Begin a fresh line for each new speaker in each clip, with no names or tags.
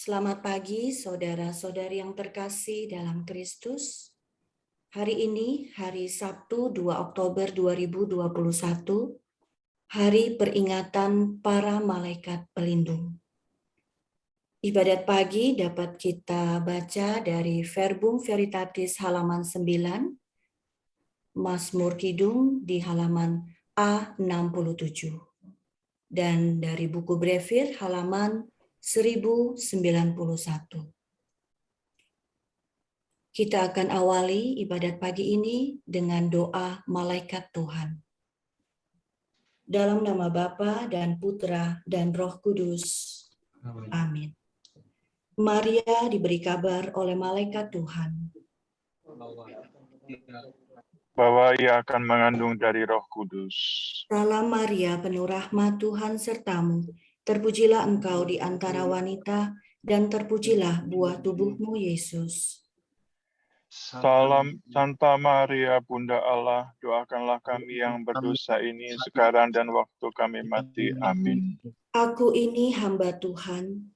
Selamat pagi saudara-saudari yang terkasih dalam Kristus. Hari ini hari Sabtu 2 Oktober 2021, hari peringatan para malaikat pelindung. Ibadat pagi dapat kita baca dari Verbum Veritatis halaman 9, Mazmur Kidung di halaman A67, dan dari buku Brevir halaman 1091. Kita akan awali ibadat pagi ini dengan doa malaikat Tuhan. Dalam nama Bapa dan Putra dan Roh Kudus. Amin. Maria diberi kabar oleh malaikat Tuhan
bahwa ia akan mengandung dari Roh Kudus.
Salam Maria, penuh rahmat, Tuhan sertamu. Terpujilah engkau di antara wanita, dan terpujilah buah tubuhmu, Yesus.
Salam Santa Maria, Bunda Allah, doakanlah kami yang berdosa ini sekarang dan waktu kami mati. Amin.
Aku ini hamba Tuhan.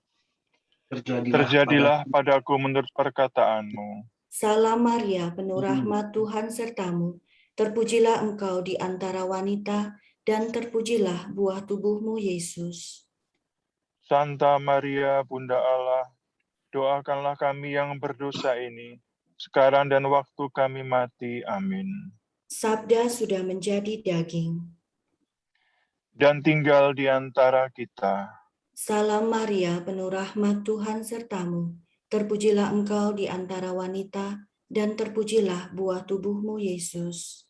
Terjadilah padaku menurut perkataanmu.
Salam Maria, penuh rahmat, Tuhan sertamu. Terpujilah engkau di antara wanita, dan terpujilah buah tubuhmu, Yesus.
Santa Maria, Bunda Allah, doakanlah kami yang berdosa ini sekarang dan waktu kami mati. Amin.
Sabda sudah menjadi daging.
Dan tinggal di antara kita.
Salam Maria, penuh rahmat, Tuhan sertamu. Terpujilah engkau di antara wanita, dan terpujilah buah tubuhmu, Yesus.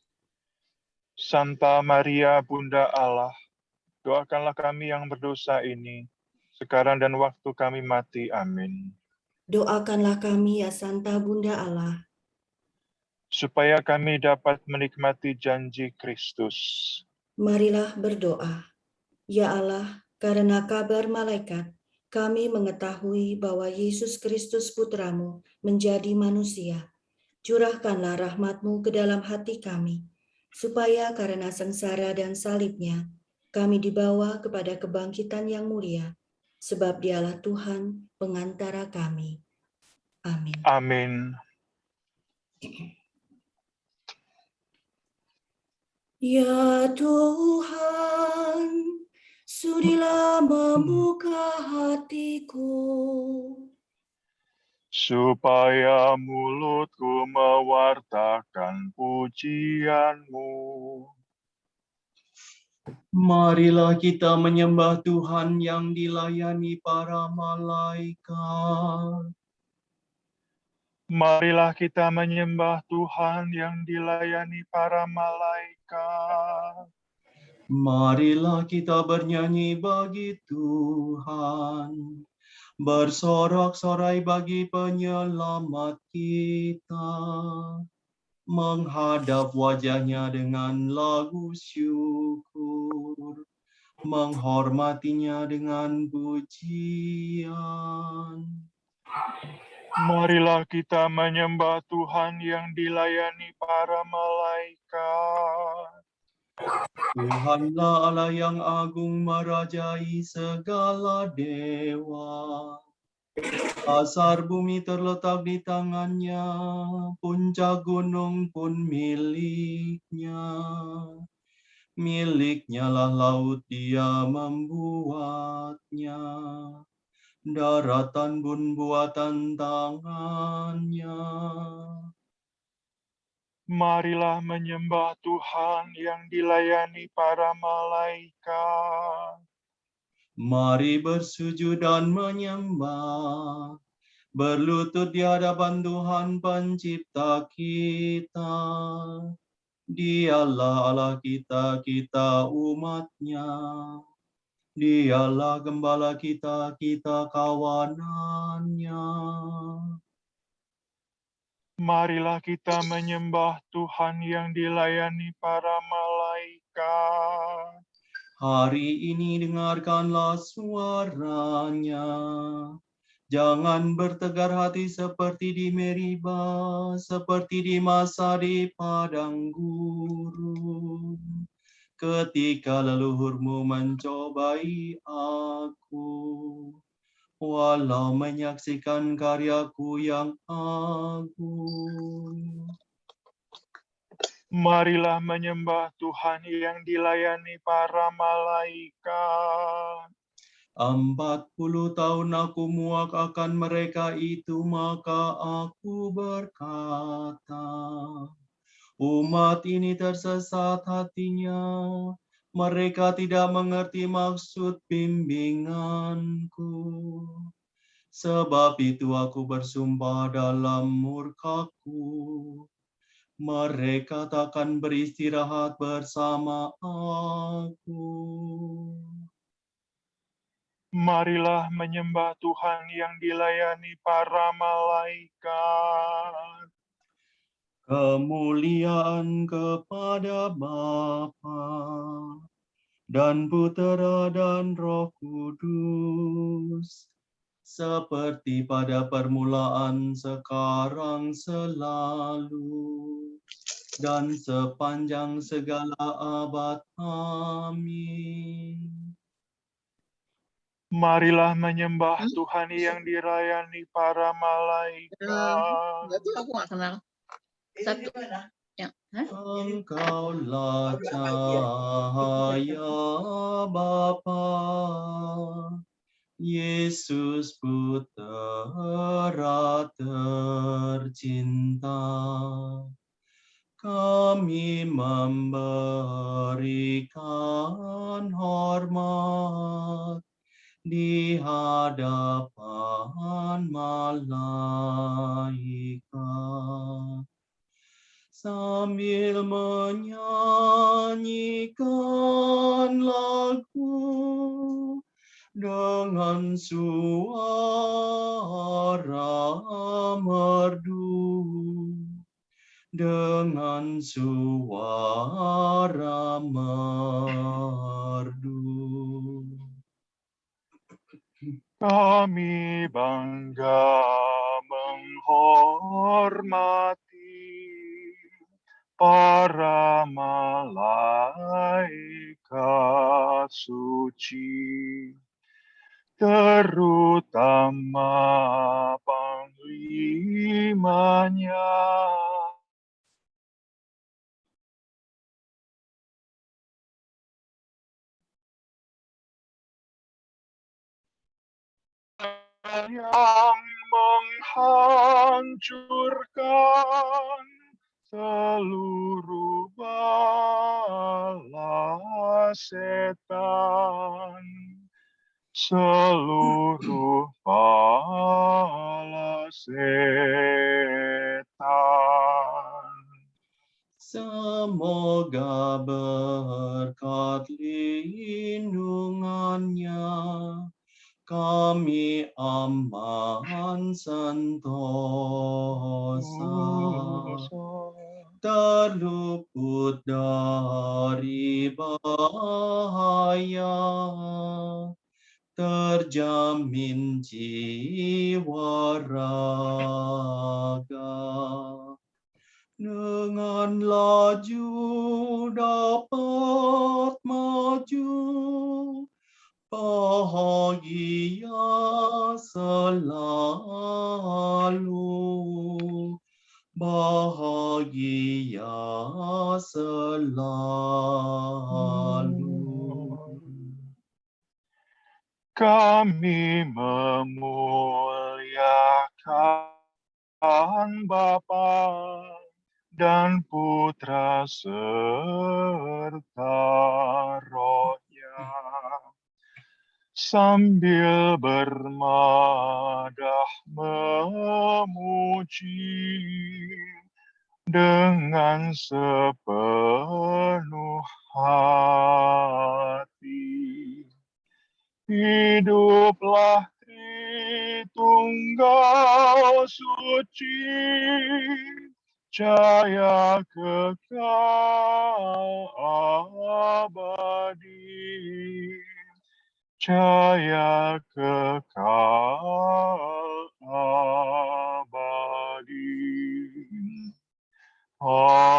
Santa Maria, Bunda Allah, doakanlah kami yang berdosa ini sekarang dan waktu kami mati. Amin.
Doakanlah kami, ya Santa Bunda Allah,
supaya kami dapat menikmati janji Kristus.
marilah berdoa. Ya Allah, karena kabar malaikat, kami mengetahui bahwa Yesus Kristus Putramu menjadi manusia. Curahkanlah rahmat-Mu ke dalam hati kami, supaya karena sengsara dan salibnya, kami dibawa kepada kebangkitan yang mulia, sebab Dialah Tuhan pengantara kami. Amin.
Amin.
Ya Tuhan, sudilah membuka hatiku,
supaya mulutku mewartakan pujian-Mu.
Marilah kita menyembah Tuhan yang dilayani para malaikat.
Marilah kita menyembah Tuhan yang dilayani para malaikat.
Marilah kita bernyanyi bagi Tuhan, bersorak-sorai bagi penyelamat kita, menghadap wajahnya dengan lagu syukur, menghormatinya dengan pujian.
Marilah kita menyembah Tuhan yang dilayani para malaikat.
Tuhanlah Allah yang agung merajai segala dewa. Asar bumi terletak di tangannya, puncak gunung pun miliknya. Miliknya lah laut, dia membuatnya. Daratan pun buatan tangannya.
Marilah menyembah Tuhan yang dilayani para malaikat.
Mari bersujud dan menyembah, berlutut di hadapan Tuhan pencipta kita. Dialah Allah kita, kita umat-Nya. Dialah gembala kita, kita kawanan-Nya.
Marilah kita menyembah Tuhan yang dilayani para malaikat.
Hari ini dengarkanlah suaranya. Jangan bertegar hati seperti di Meriba, seperti di masa di padang gurun. Ketika leluhurmu mencobai aku, walau menyaksikan karyaku yang agung.
Marilah menyembah Tuhan yang dilayani para malaikat.
40 tahun aku muak akan mereka itu, maka aku berkata, umat ini tersesat hatinya, mereka tidak mengerti maksud bimbinganku. Sebab itu aku bersumpah dalam murkaku, mereka takkan beristirahat bersama aku.
Marilah menyembah Tuhan yang dilayani para malaikat.
Kemuliaan kepada Bapa dan Putera dan Roh Kudus, seperti pada permulaan, sekarang, selalu, dan sepanjang segala abad. Amin.
Marilah menyembah Tuhan yang dilayani para malaikat.
Itu aku nggak kenal. Satu. Ya.
Engkaulah cahaya Bapa, Yesus Putera tercinta. Kami memberikan hormat di hadapan malaikat, sambil menyanyikan lagu dengan suara merdu, dengan suara merdu.
Kami bangga menghormati para malaikat suci, terutama panglimanya. Yang menghancurkan seluruh bala setan, seluruh bala setan.
Semoga berkat lindungannya kami aman sentosa, terluput dari bahaya, terjamin jiwa raga, dengan laju dapat maju, bahagia selalu, bahagia selalu.
Kami memuliakan Bapa dan Putra serta Roh-Nya, sambil bermadah memuji dengan sepenuh hati. Hiduplah Tritunggal suci, jaya kekal abadi, jaya kekal abadi. Amin.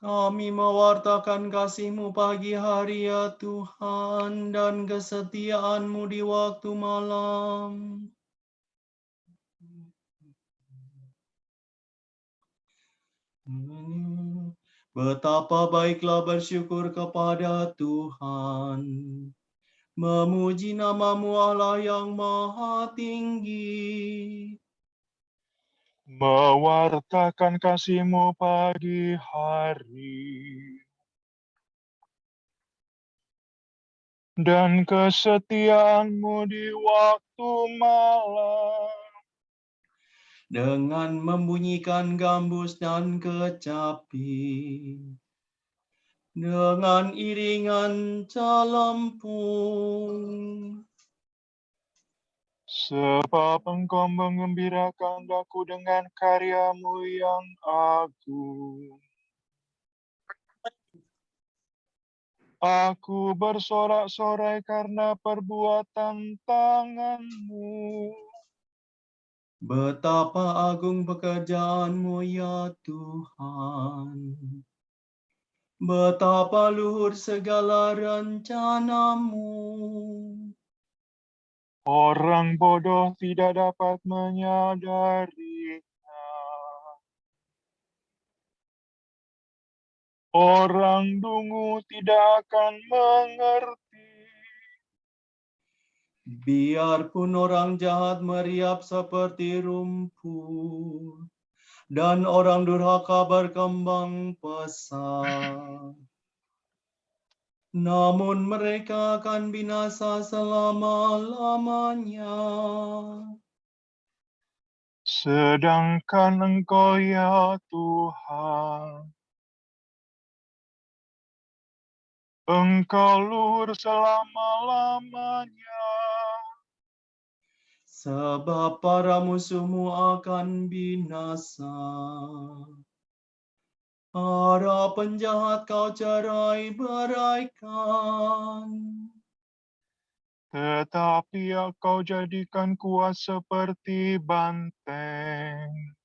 Kami mewartakan kasih-Mu pagi hari ya Tuhan, dan kesetiaan-Mu di waktu malam. Betapa baiklah bersyukur kepada Tuhan. Memuji nama-Mu Allah yang maha tinggi.
Mewartakan kasih-Mu pagi hari, dan kesetiaan-Mu di waktu malam.
Dengan membunyikan gambus dan kecapi, dengan iringan calempung.
Sebab Engkau mengembirakan daku dengan karya-Mu yang agung. Aku bersorak-sorai karena perbuatan tangan-Mu.
Betapa agung pekerjaan-Mu ya Tuhan. Betapa luhur segala rencana-Mu.
Orang bodoh tidak dapat menyadarinya. Orang dungu tidak akan mengerti.
Biarpun orang jahat meriap seperti rumput, dan orang durhaka berkembang pesat, namun mereka akan binasa selama-lamanya.
Sedangkan Engkau ya Tuhan, Engkau luhur selama-lamanya.
Sebab para musuhmu akan binasa. Para penjahat kau cerai-beraikan.
Tetapi Kau jadikan kuat seperti banteng,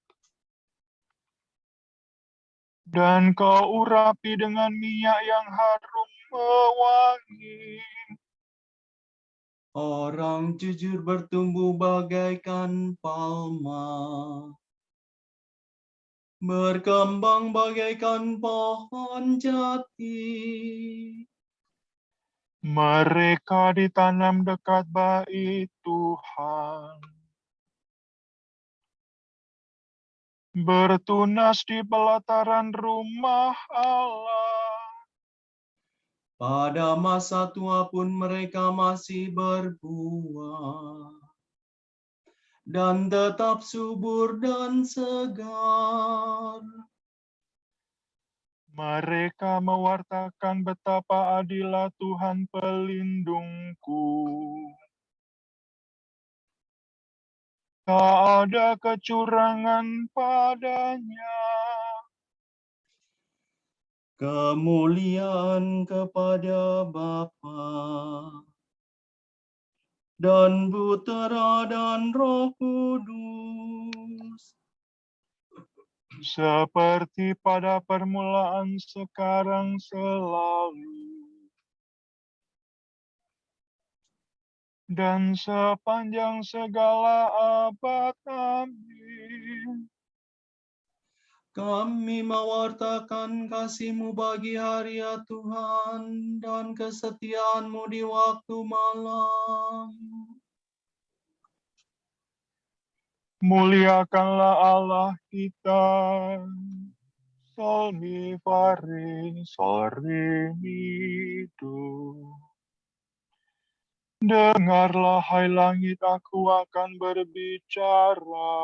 dan Kau urapi dengan minyak yang harum mewangi.
Orang jujur bertumbuh bagaikan palma, berkembang bagaikan pohon jati.
Mereka ditanam dekat bait Tuhan, bertunas di pelataran rumah Allah.
Pada masa tua pun mereka masih berbuah, dan tetap subur dan segar.
Mereka mewartakan betapa adilnya Tuhan pelindungku. Tak ada kecurangan padanya.
Kemuliaan kepada Bapa dan Putera dan Roh Kudus,
Seperti pada permulaan, sekarang, selalu, dan sepanjang segala abad. Amin.
kami mewartakan kasih-Mu pagi hari ya Tuhan, dan kesetiaan-Mu di waktu malam.
Muliakanlah Allah kita. Sol mi fa re, sol re mi do. Dengarlah hai langit, aku akan berbicara.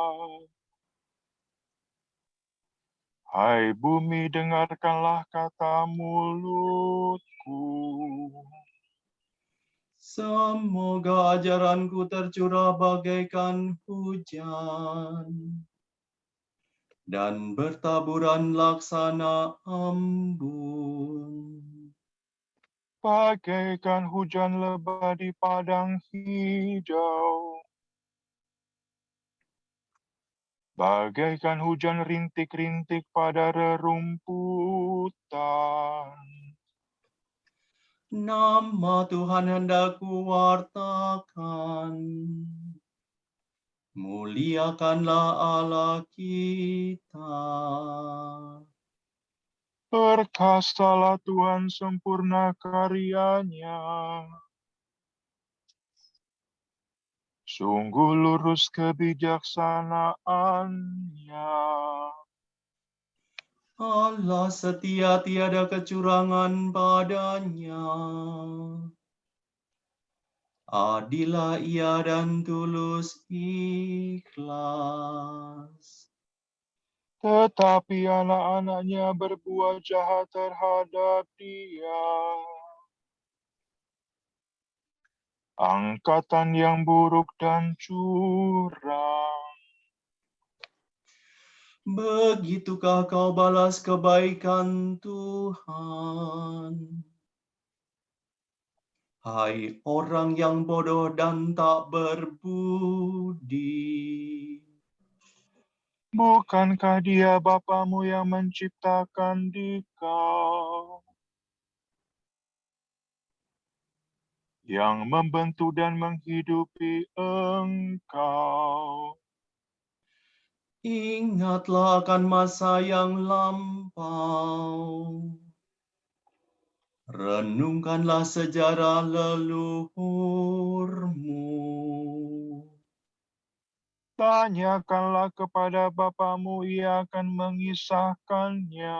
Hai bumi, dengarkanlah kata mulutku.
Semoga ajaranku tercurah bagaikan hujan, dan bertaburan laksana embun.
Bagaikan hujan lebat di padang hijau. bagaikan hujan rintik-rintik pada rerumputan.
Nama Tuhan hendak kuwartakan. Muliakanlah Allah kita.
Perkasalah Tuhan sempurna karyanya. Sungguh lurus kebijaksanaannya.
Allah setia, tiada kecurangan padanya. Adilah ia dan tulus ikhlas.
Tetapi anak-anaknya berbuat jahat terhadap dia. Angkatan yang buruk dan curang.
Begitukah kau balas kebaikan Tuhan? Hai orang yang bodoh dan tak berbudi.
Bukankah dia Bapamu yang menciptakan dikau? Yang membentuk dan menghidupi engkau.
Ingatlah akan masa yang lampau. Renungkanlah sejarah leluhurmu.
Tanyakanlah kepada Bapamu, ia akan mengisahkannya.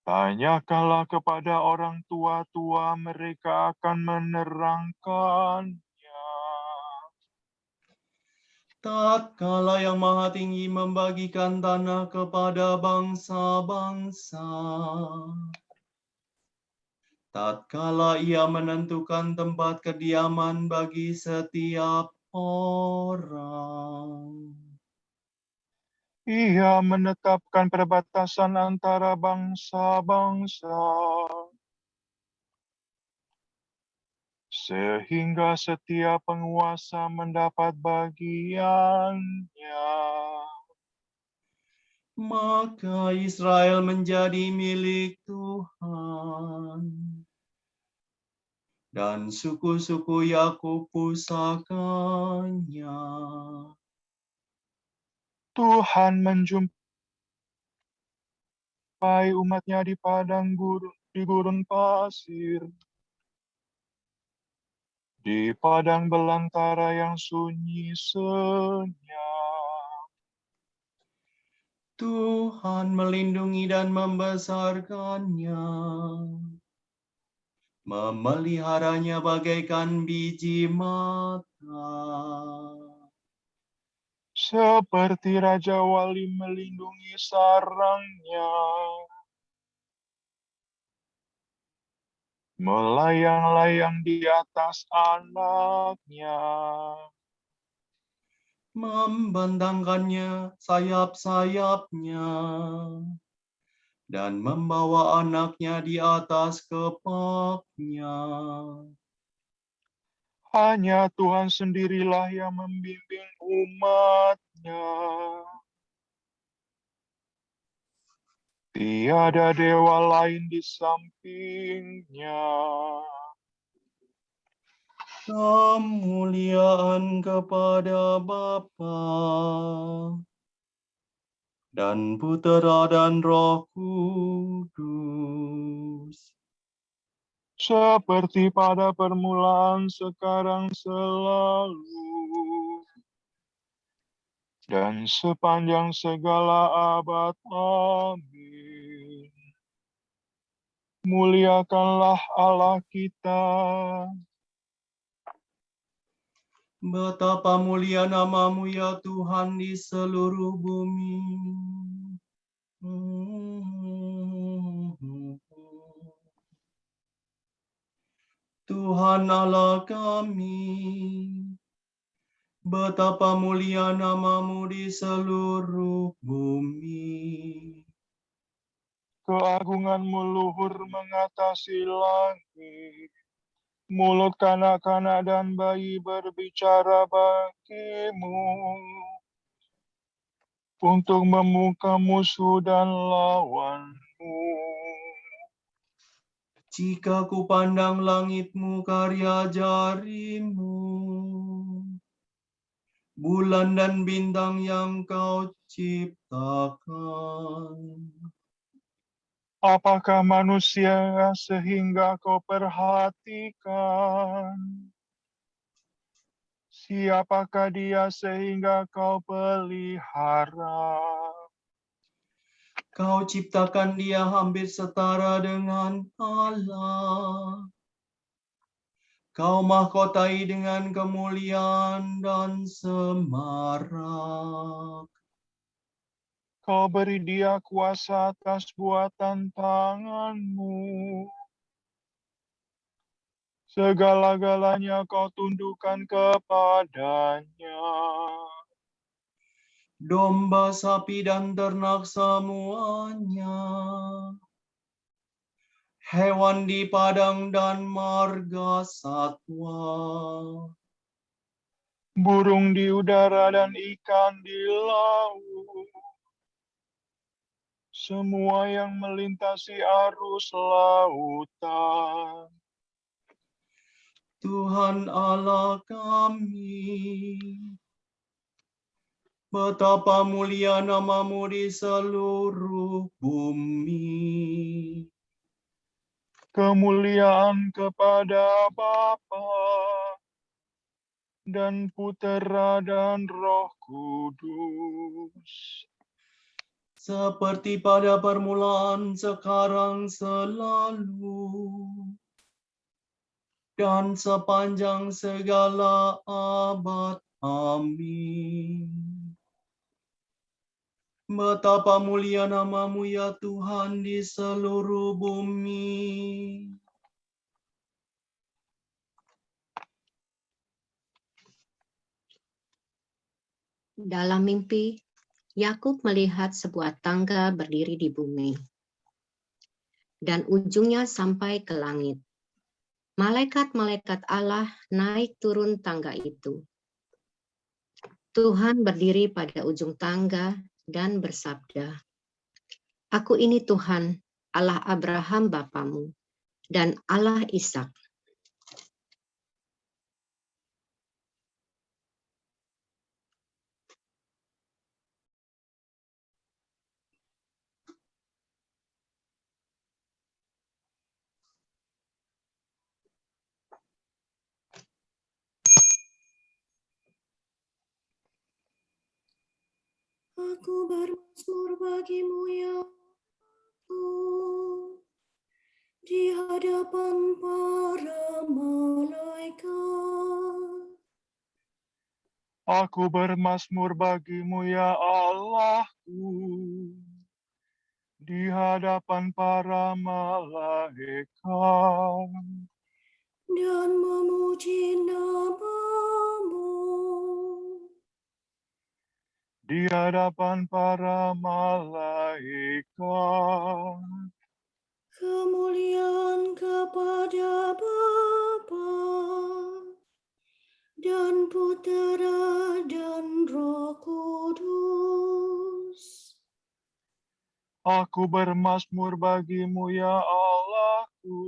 Tanyakanlah kepada orang tua-tua, mereka akan menerangkannya.
Tatkala Yang Maha Tinggi membagikan tanah kepada bangsa-bangsa, tatkala Ia menentukan tempat kediaman bagi setiap orang,
Ia menetapkan perbatasan antara bangsa-bangsa, sehingga setiap penguasa mendapat bagiannya.
maka Israel menjadi milik Tuhan, dan suku-suku Yakub pusakanya.
Tuhan menjumpai umatnya di gurun pasir, di padang belantara yang sunyi senyap.
Tuhan melindungi dan membesarkannya, memeliharanya bagaikan biji mata.
Seperti Raja Wali melindungi sarangnya, melayang-layang di atas anaknya.
Membentangkannya sayap-sayapnya, dan membawa anaknya di atas kepaknya.
Hanya Tuhan sendirilah yang membimbing umat-Nya. Tiada dewa lain di samping-Nya.
Kemuliaan kepada Bapa dan Putera dan Roh Kudus,
Seperti pada permulaan, sekarang, selalu, dan sepanjang segala abad. Amin. Muliakanlah Allah kita.
Betapa mulia nama-Mu ya Tuhan di seluruh bumi. Tuhan Allah kami, betapa mulia nama-Mu di seluruh bumi.
Keagungan-Mu luhur mengatasi langit. Mulut kanak-kanak dan bayi berbicara bagimu, untuk membuka musuh dan lawanmu.
Jika ku pandang langitmu karya jarimu, bulan dan bintang yang kau ciptakan.
Apakah manusia sehingga kau perhatikan? Siapakah dia sehingga kau pelihara?
Kau ciptakan dia hampir setara dengan Allah. Kau mahkotai dengan kemuliaan dan semarak.
Kau beri dia kuasa atas buatan tanganmu. Segala-galanya kau tundukkan kepadanya.
Domba, sapi, dan ternak semuanya. Hewan di padang dan marga satwa.
Burung di udara dan ikan di laut. Semua yang melintasi arus lautan.
Tuhan Allah kami, betapa mulia nama-Mu di seluruh bumi.
Kemuliaan kepada Bapa dan Putera dan Roh Kudus.
Seperti pada permulaan, sekarang, selalu, dan sepanjang segala abad. Amin. Betapa mulia nama-Mu ya Tuhan di seluruh bumi.
Dalam mimpi, Yakub melihat sebuah tangga berdiri di bumi, dan ujungnya sampai ke langit. Malaikat-malaikat Allah naik turun tangga itu. Tuhan berdiri pada ujung tangga dan bersabda, "Aku ini Tuhan, Allah Abraham bapamu, dan Allah Ishak."
Aku bermazmur bagimu ya Allah, di hadapan para malaikat.
Aku bermazmur bagimu ya Allahku, di hadapan para malaikat.
Dan memuji nama-Mu
Di hadapan para malaikat.
kemuliaan kepada Bapa dan Putera dan Roh Kudus.
Aku bermazmur bagimu ya Allahku,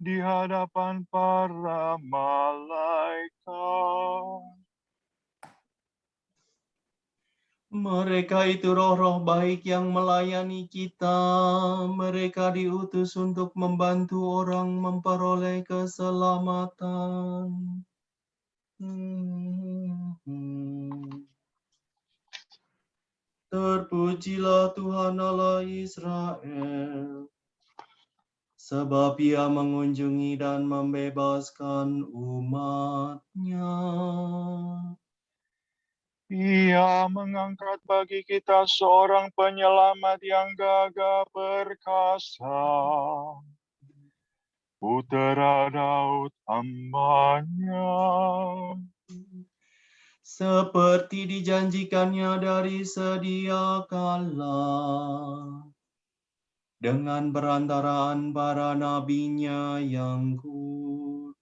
di hadapan para malaikat.
Mereka itu roh-roh baik yang melayani kita. Mereka diutus untuk membantu orang memperoleh keselamatan. Terpujilah Tuhan Allah Israel, sebab Ia mengunjungi dan membebaskan umat-Nya.
Ia mengangkat bagi kita seorang penyelamat yang gagah perkasa, Putera Daud hamba-Nya.
Seperti dijanjikannya dari sedia kala. dengan perantaraan para nabinya yang kudus,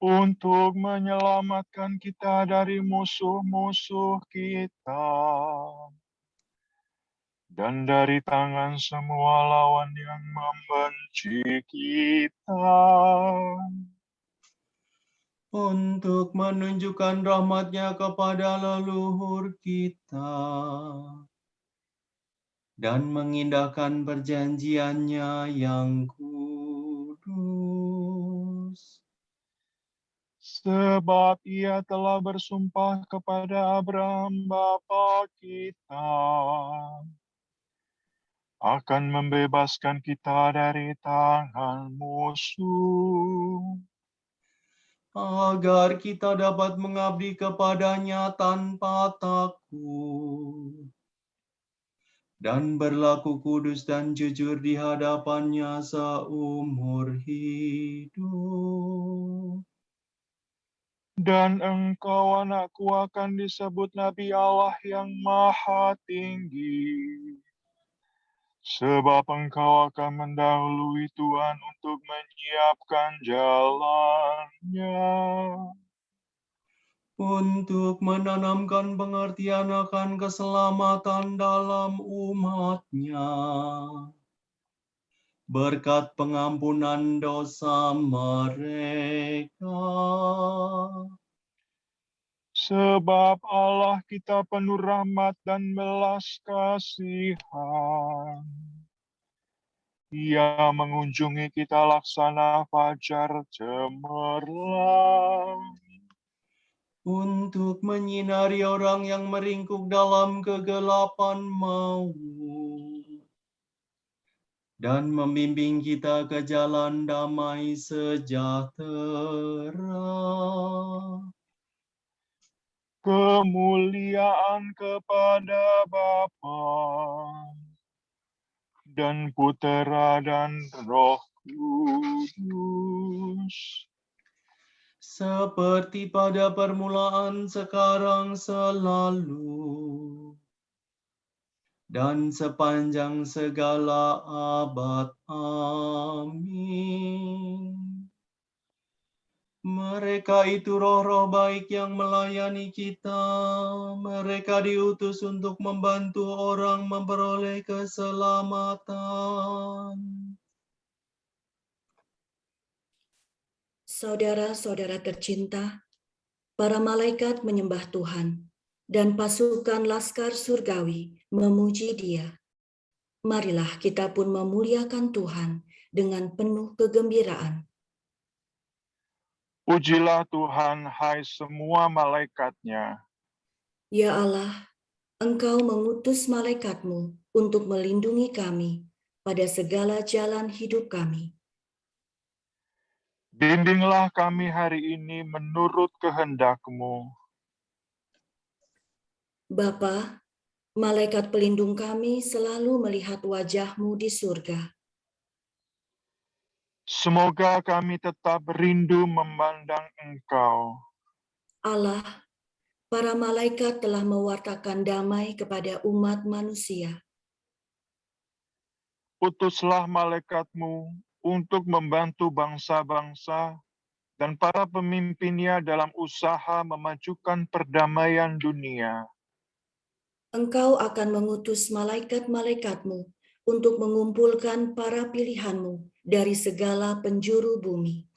untuk menyelamatkan kita dari musuh-musuh kita dan dari tangan semua lawan yang membenci kita,
untuk menunjukkan rahmat-Nya kepada leluhur kita, dan mengindahkan perjanjian-Nya yang kudus.
sebab Ia telah bersumpah kepada Abraham bapa kita akan membebaskan kita dari tangan musuh,
agar kita dapat mengabdi kepada-Nya tanpa takut dan berlaku kudus dan jujur di hadapan-Nya seumur hidup.
dan engkau, anakku, akan disebut Nabi Allah yang Maha Tinggi, sebab engkau akan mendahului Tuhan untuk menyiapkan jalan-Nya,
Untuk menanamkan pengertian akan keselamatan dalam umat-Nya, berkat pengampunan dosa mereka.
sebab Allah kita penuh rahmat dan belas kasihan. Ia mengunjungi kita laksana fajar cemerlang,
Untuk menyinari orang yang meringkuk dalam kegelapan maut, dan membimbing kita ke jalan damai sejahtera.
kemuliaan kepada Bapa dan Putera dan Roh Kudus,
Seperti pada permulaan, sekarang, selalu, dan sepanjang segala abad. Amin. Mereka itu roh-roh baik yang melayani kita. Mereka diutus untuk membantu orang memperoleh keselamatan.
Saudara-saudara tercinta, para malaikat menyembah Tuhan, dan pasukan laskar surgawi memuji Dia. Marilah kita pun memuliakan Tuhan dengan penuh kegembiraan.
Pujilah Tuhan, hai semua malaikat-Nya.
Ya Allah, Engkau mengutus malaikatmu untuk melindungi kami pada segala jalan hidup kami.
Bimbinglah kami hari ini menurut kehendak-Mu.
Bapa, malaikat pelindung kami selalu melihat wajah-Mu di surga.
Semoga kami tetap rindu memandang Engkau.
Allah, para malaikat telah mewartakan damai kepada umat manusia.
Utuslah malaikat-Mu untuk membantu bangsa-bangsa dan para pemimpinnya dalam usaha memajukan perdamaian dunia.
Engkau akan mengutus malaikat-malaikatmu untuk mengumpulkan para pilihanmu dari segala penjuru bumi.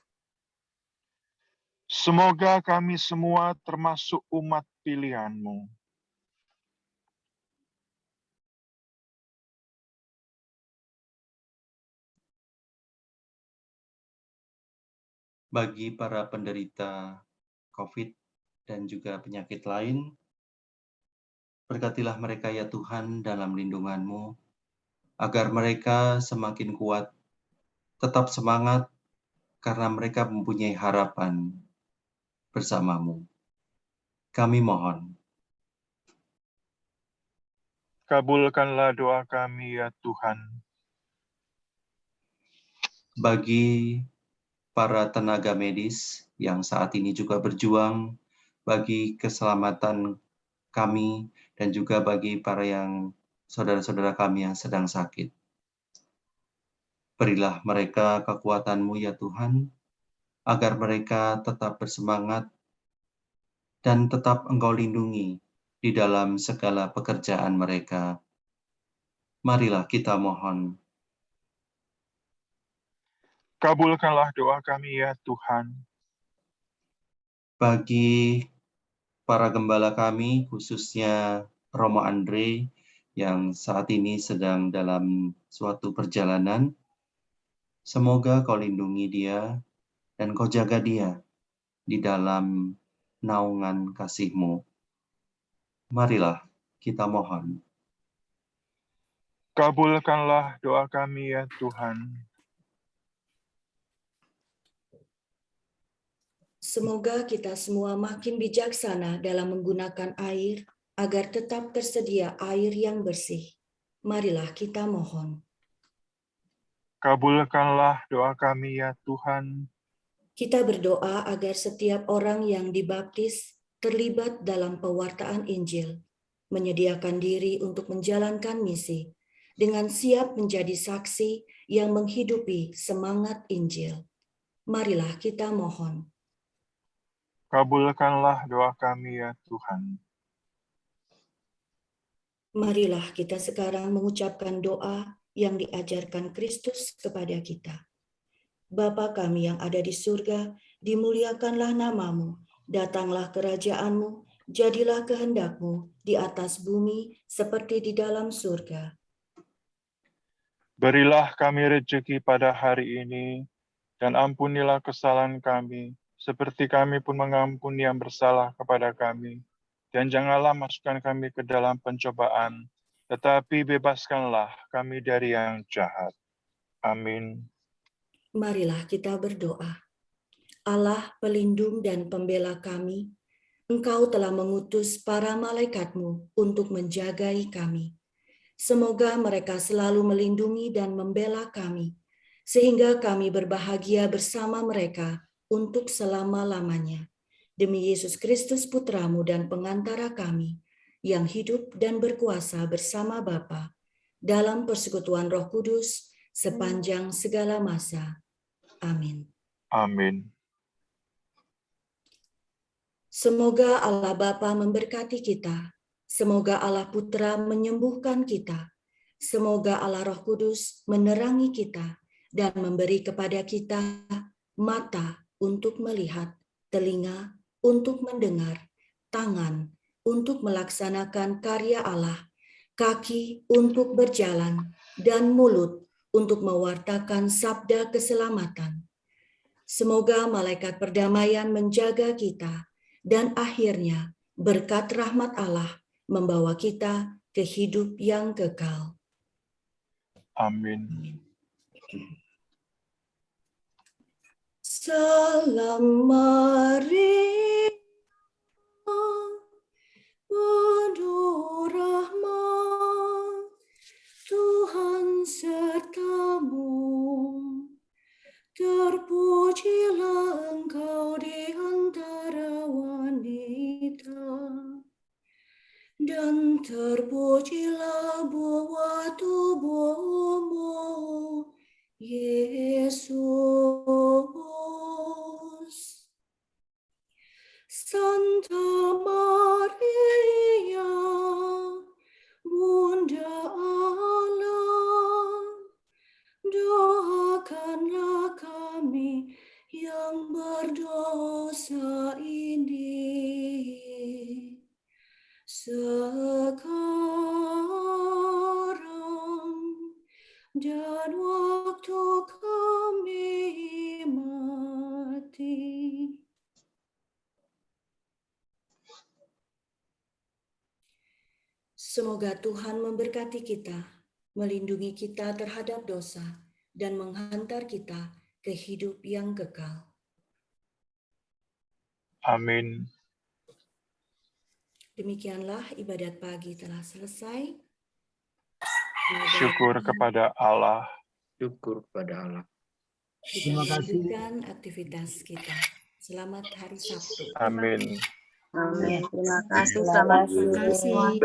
Semoga kami semua termasuk umat pilihan-Mu.
Bagi para penderita COVID dan juga penyakit lain, berkatilah mereka ya Tuhan dalam lindungan-Mu, agar mereka semakin kuat, tetap semangat, karena mereka mempunyai harapan bersama-Mu. Kami mohon.
Kabulkanlah doa kami ya Tuhan.
Bagi para tenaga medis yang saat ini juga berjuang bagi keselamatan kami dan juga bagi para yang saudara-saudara kami yang sedang sakit. Berilah mereka kekuatan-Mu ya Tuhan, agar mereka tetap bersemangat dan tetap Engkau lindungi di dalam segala pekerjaan mereka. Marilah kita mohon.
Kabulkanlah doa kami ya Tuhan.
Bagi para gembala kami, khususnya Romo Andre, yang saat ini sedang dalam suatu perjalanan, semoga Kau lindungi dia dan Kau jaga dia di dalam naungan kasih-Mu. Marilah kita mohon.
Kabulkanlah doa kami ya Tuhan.
Semoga kita semua makin bijaksana dalam menggunakan air agar tetap tersedia air yang bersih. Marilah kita mohon.
Kabulkanlah doa kami ya Tuhan.
Kita berdoa agar setiap orang yang dibaptis terlibat dalam pewartaan Injil, menyediakan diri untuk menjalankan misi, dengan siap menjadi saksi yang menghidupi semangat Injil. Marilah kita mohon.
Kabulkanlah doa kami ya Tuhan.
Marilah kita sekarang mengucapkan doa yang diajarkan Kristus kepada kita. Bapa kami yang ada di surga, dimuliakanlah namamu, datanglah kerajaan-Mu, jadilah kehendak-Mu di atas bumi seperti di dalam surga.
Berilah kami rezeki pada hari ini, dan ampunilah kesalahan kami, seperti kami pun mengampuni yang bersalah kepada kami. Dan janganlah masukkan kami ke dalam pencobaan, tetapi bebaskanlah kami dari yang jahat. Amin.
Marilah kita berdoa. Allah pelindung dan pembela kami, Engkau telah mengutus para malaikat-Mu untuk menjagai kami. Semoga mereka selalu melindungi dan membela kami, sehingga kami berbahagia bersama mereka untuk selama-lamanya. Demi Yesus Kristus Putra-Mu dan pengantara kami, yang hidup dan berkuasa bersama Bapa, dalam persekutuan Roh Kudus, sepanjang segala masa. Amin.
Amin.
Semoga Allah Bapa memberkati kita. Semoga Allah Putra menyembuhkan kita. Semoga Allah Roh Kudus menerangi kita dan memberi kepada kita mata untuk melihat, telinga untuk mendengar, tangan untuk melaksanakan karya Allah, kaki untuk berjalan, dan mulut untuk mewartakan sabda keselamatan. Semoga malaikat perdamaian menjaga kita, dan akhirnya berkat rahmat Allah membawa kita ke hidup yang kekal.
Amin.
Salam Maria, penuh rahmat, Tuhan sertamu. Terpujilah engkau di antara wanita, dan terpujilah buah tubuhmu, Yesus. Santa Maria, Bunda Allah, doakanlah kami yang berdosa ini, sekarang dan waktu kami mati. Semoga Tuhan memberkati kita, melindungi kita terhadap dosa, dan menghantar kita ke hidup yang kekal.
Amin.
Demikianlah ibadat pagi telah selesai.
Syukur kepada Allah.
Syukur kepada Allah.
Kita melanjutkan aktivitas kita. Selamat hari Sabtu.
Amin.
Amin. Terima kasih. Selamat
Terima kasih.